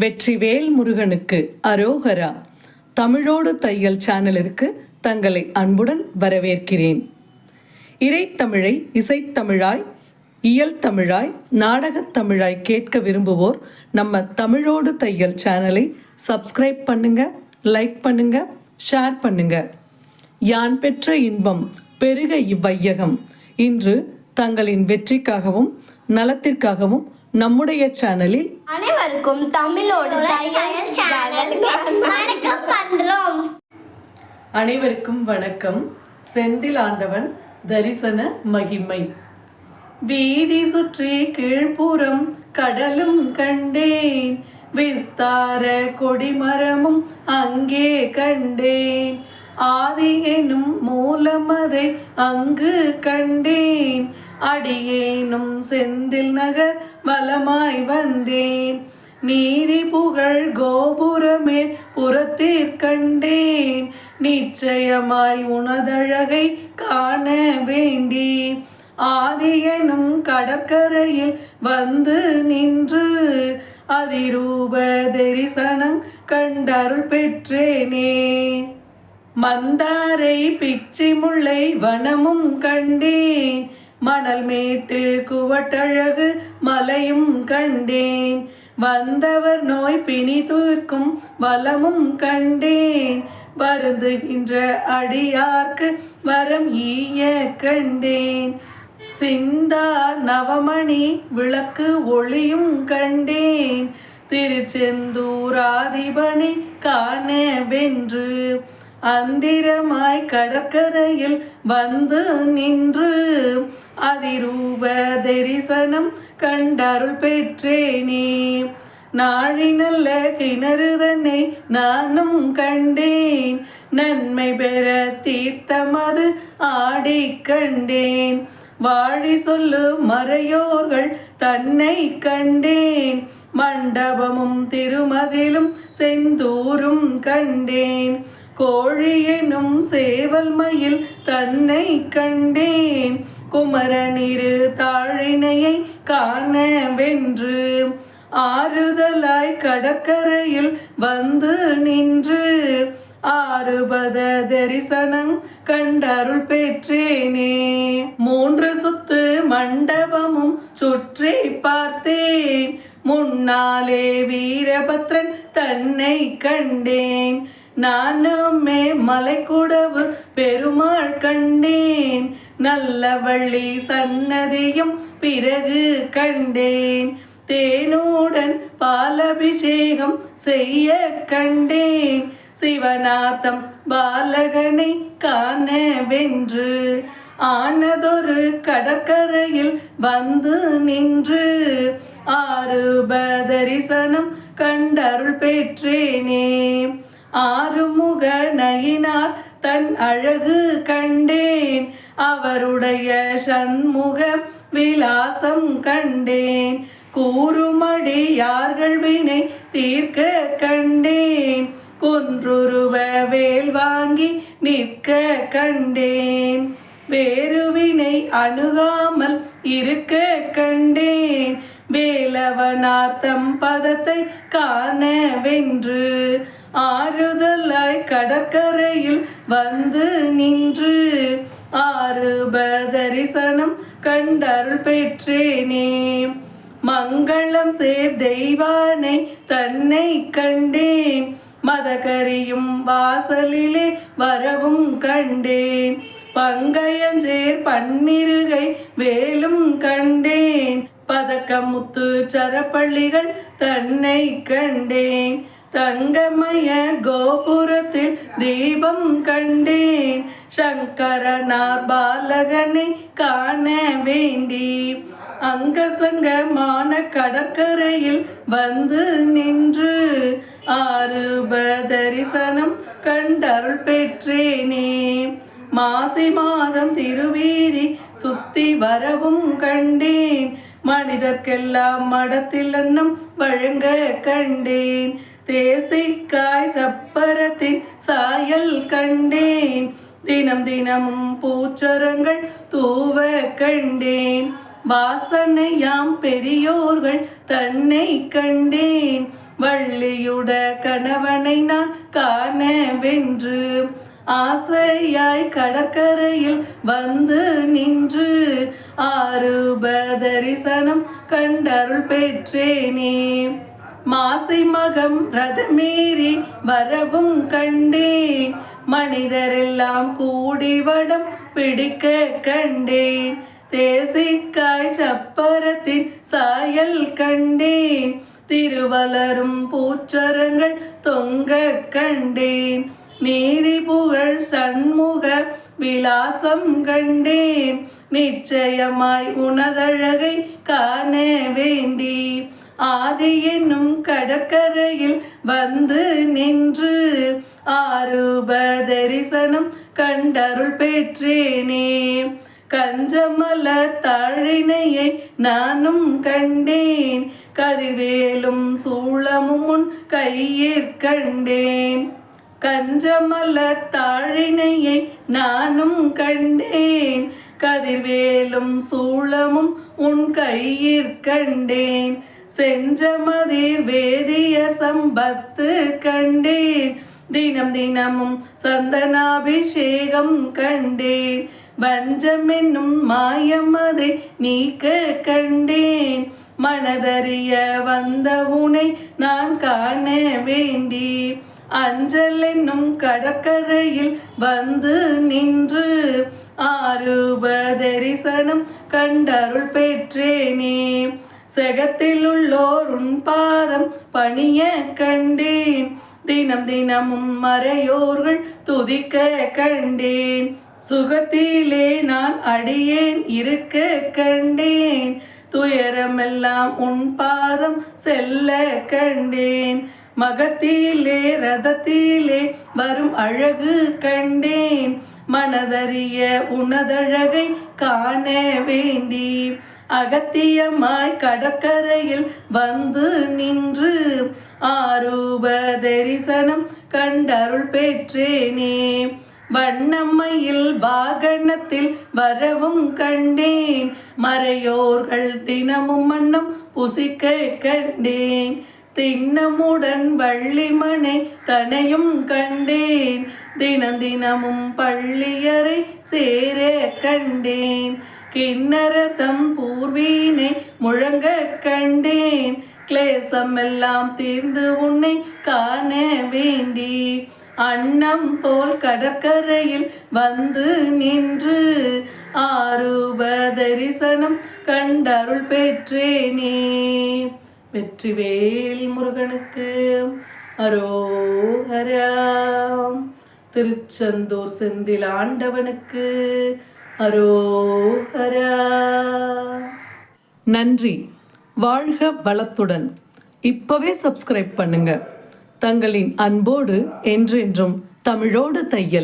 வெற்றிவேல் முருகனுக்கு அரோகரா. தமிழோடு தையல் சேனலிற்கு தங்களை அன்புடன் வரவேற்கிறேன். இறைத்தமிழை இசைத்தமிழாய், இயல் தமிழாய், நாடகத் தமிழாய் கேட்க விரும்புவோர் நம்ம தமிழோடு தையல் சேனலை சப்ஸ்கிரைப் பண்ணுங்க, லைக் பண்ணுங்க, ஷேர் பண்ணுங்க. யான் பெற்ற இன்பம் பெருக இவ்வையகம். இன்று தங்களின் வெற்றிக்காகவும் நலத்திற்காகவும் நம்முடைய சேனலில் அனைவருக்கும் தமிழோடு தையல் சேனலுக்கு வணக்கம் பண்றோம். அனைவருக்கும் வணக்கம். செந்தில் ஆண்டவன் தரிசன மகிமை. வீதி சுற்றி கீழ்ப்புறம் கடலும் கண்டேன், விஸ்தார கொடிமரமும் அங்கே கண்டேன். ஆதி எனும் மூலமதை அங்கு கண்டேன், அடியேனும் செந்தில் நகர் வலமாய் வந்தேன். நீதி புகழ் கோபுரமேல் புறத்திற்கண்டேன், நிச்சயமாய் உனதழகை காண வேண்டி. ஆதி எனும் கடற்கரையில் வந்து நின்று அதிரூப தரிசனம் கண்டருள் பெற்றேனே. மந்தாரை பிச்சி முல்லை வனமும் கண்டேன், மணல் மேட்டு குவட்டழகு மலையும் கண்டேன். வந்தவர் நோய் பிணி தூர்க்கும் வளமும் கண்டேன், வருந்துகின்ற அடியார்க்கு வரம் ஈய கண்டேன். சிந்தா நவமணி விளக்கு ஒளியும் கண்டேன், திருச்செந்தூராதிபனை காண வென்று. அந்திரமாய் கடற்கரையில் வந்து நின்று அதிரூப தரிசனம் கண்டருள் பெற்றேனே. நாழி நல்ல கிணறு தன்னை நானும் கண்டேன், நன்மை பெற தீர்த்தமது ஆடி கண்டேன். வாழி சொல்லு மறையோர்கள் தன்னை கண்டேன், மண்டபமும் திருமதிலும் செந்தூரும் கண்டேன். கோழி எனும் சேவல் மயில் தன்னை கண்டேன், குமரனிரு தாழினையை காண வென்று. ஆறுதலாய் கடற்கரையில் வந்து நின்று ஆறுபத தரிசனம் கண்டருள் பெற்றேனே. 3 சுத்து மண்டபமும் சுற்றி பார்த்தேன், முன்னாலே வீரபத்ரன் தன்னை கண்டேன். நானுமே மலைக்குடவு பெருமாள் கண்டேன், நல்ல வள்ளி சன்னதியும் பிறகு கண்டேன். தேனுடன் பாலபிஷேகம் செய்ய கண்டேன், சிவனார்த்தம் பாலகனை காண வென்று. ஆனதொரு கடற்கரையில் வந்து நின்று ஆறுப தரிசனம் கண்டருள் பெற்றேனே. ஆறுமுக நயினார் தன் அழகு கண்டேன், அவருடைய சண்முக விலாசம் கண்டேன். கூறுமடி யார்கள் வினை தீர்க்க கண்டேன், கொன்றுருவ வேல் வாங்கி நிற்க கண்டேன். வேறுவினை அணுகாமல் இருக்க கண்டேன், வேலவனார்த்தம் பதத்தை காண வென்று. ஆறுதலாய் கடற்கரையில் வந்து நின்று ஆறுப தரிசனம் கண்டருள் பெற்றேனே. மங்களம் சேர் தெய்வானை தன்னை கண்டேன், மதகரியும் வாசலிலே வரவும் கண்டேன். பங்கையஞ்சேர் பன்னிருகை வேலும் கண்டேன், பதக்கமுத்து சரப்பள்ளிகள் தன்னை கண்டேன். தங்கமய கோபுரத்தில் தீபம் கண்டேன், சங்கரனார் பாலகனை காண வேண்டி. அங்கசங்கமான கடற்கரையில் வந்து நின்று ஆறுப தரிசனம் கண்டருள் பெற்றேனே. மாசி மாதம் திருவீதி சுத்தி வரவும் கண்டேன், மனிதர்க்கெல்லாம் மடத்தில் அன்னம் வழங்க கண்டேன். தேசிக்காய் சப்பரத்தின் சாயல் கண்டேன், தினம் தினமும் பூச்சரங்கள் தூவ கண்டேன். வாசனையாம் பெரியோர்கள் தன்னை கண்டேன், வள்ளியுட கணவனை நான் காண வென்று ஆசையாய் கடற்கரையில் வந்து நின்று ஆரூப தரிசனம் கண்டருள் பெற்றேனே. மாசி மகம் ரதமேறி வரவும் கண்டேன், மனிதரெல்லாம் கூடி வடம் பிடிக்க கண்டேன். தேசிக்காய் சப்பரத்தின் சாயல் கண்டேன், திருவளரும் பூச்சரங்கள் தொங்க கண்டேன். நீதி புகழ் சண்முக விலாசம் கண்டேன், நிச்சயமாய் உனதழகை காண வேண்டி ஆதி என்னும் கடற்கரையில் வந்து நின்று ஆரூப தரிசனம் கண்டருள் பெற்றேனே. கஞ்சமலர் தாழினையை நானும் கண்டேன், கதிர்வேலும் சூளமும் உன் கையிற் கண்டேன். கஞ்சமலர் தாழினையை நானும் கண்டேன், கதிர்வேலும் சூளமும் உன் கையிற் கண்டேன். செஞ்சமதிர் வேதியர் சம்பத்து கண்டேன், தினம் தினமும் சந்தனாபிஷேகம் கண்டேன். வஞ்சம் என்னும் மாயமதை நீக்க கண்டேன், மனதறிய வந்த உனை நான் காண வேண்டி அஞ்சல் என்னும் கடற்கரையில் வந்து நின்று ஆரூப தரிசனம் கண்டருள் பெற்றேனே. செகத்தில் உள்ளோர் உன் பாதம் பணிய கண்டேன், தினம் தினமும் மறையோர்கள் துதிக்க கண்டேன். சுகத்திலே நான் அடியேன் இருக்க கண்டேன், துயரமெல்லாம் உன் பாதம் செல்ல கண்டேன். மகத்திலே ரதத்திலே வரும் அழகு கண்டேன், மனதறிய உனதழகை காண வேண்டி அகத்தியமாய் கடற்கரையில் வந்து நின்று ஆரூப தரிசனம் கண்டருள் பெற்றேனே. வண்ணம்மையில் வாகனத்தில் வரவும் கண்டேன், மறையோர்கள் தினமும் மன்னம் புசிக்க கண்டேன். திண்ணமுடன் வள்ளிமனை தனையும் கண்டேன், தினம் தினமும் பள்ளியறை சேர கண்டேன். கிண்ணரதம் பூர்வீனை முழங்க கண்டேன், கிளேசம் எல்லாம் தீர்ந்து உன்னை காண வேண்டி அன்னம் போல் கடற்கரையில் வந்து நின்று ஆரூப தரிசனம் கண்டருள் பெற்றேனே. வெற்றிவேல் முருகனுக்கு அரோகரா. திருச்செந்தூர் செந்தில் ஆண்டவனுக்கு அரோகரா. நன்றி. வாழ்க வளத்துடன். இப்பவே சப்ஸ்கிரைப் பண்ணுங்க. தங்களின் அன்போடு என்றென்றும் தமிழோடு தையல்.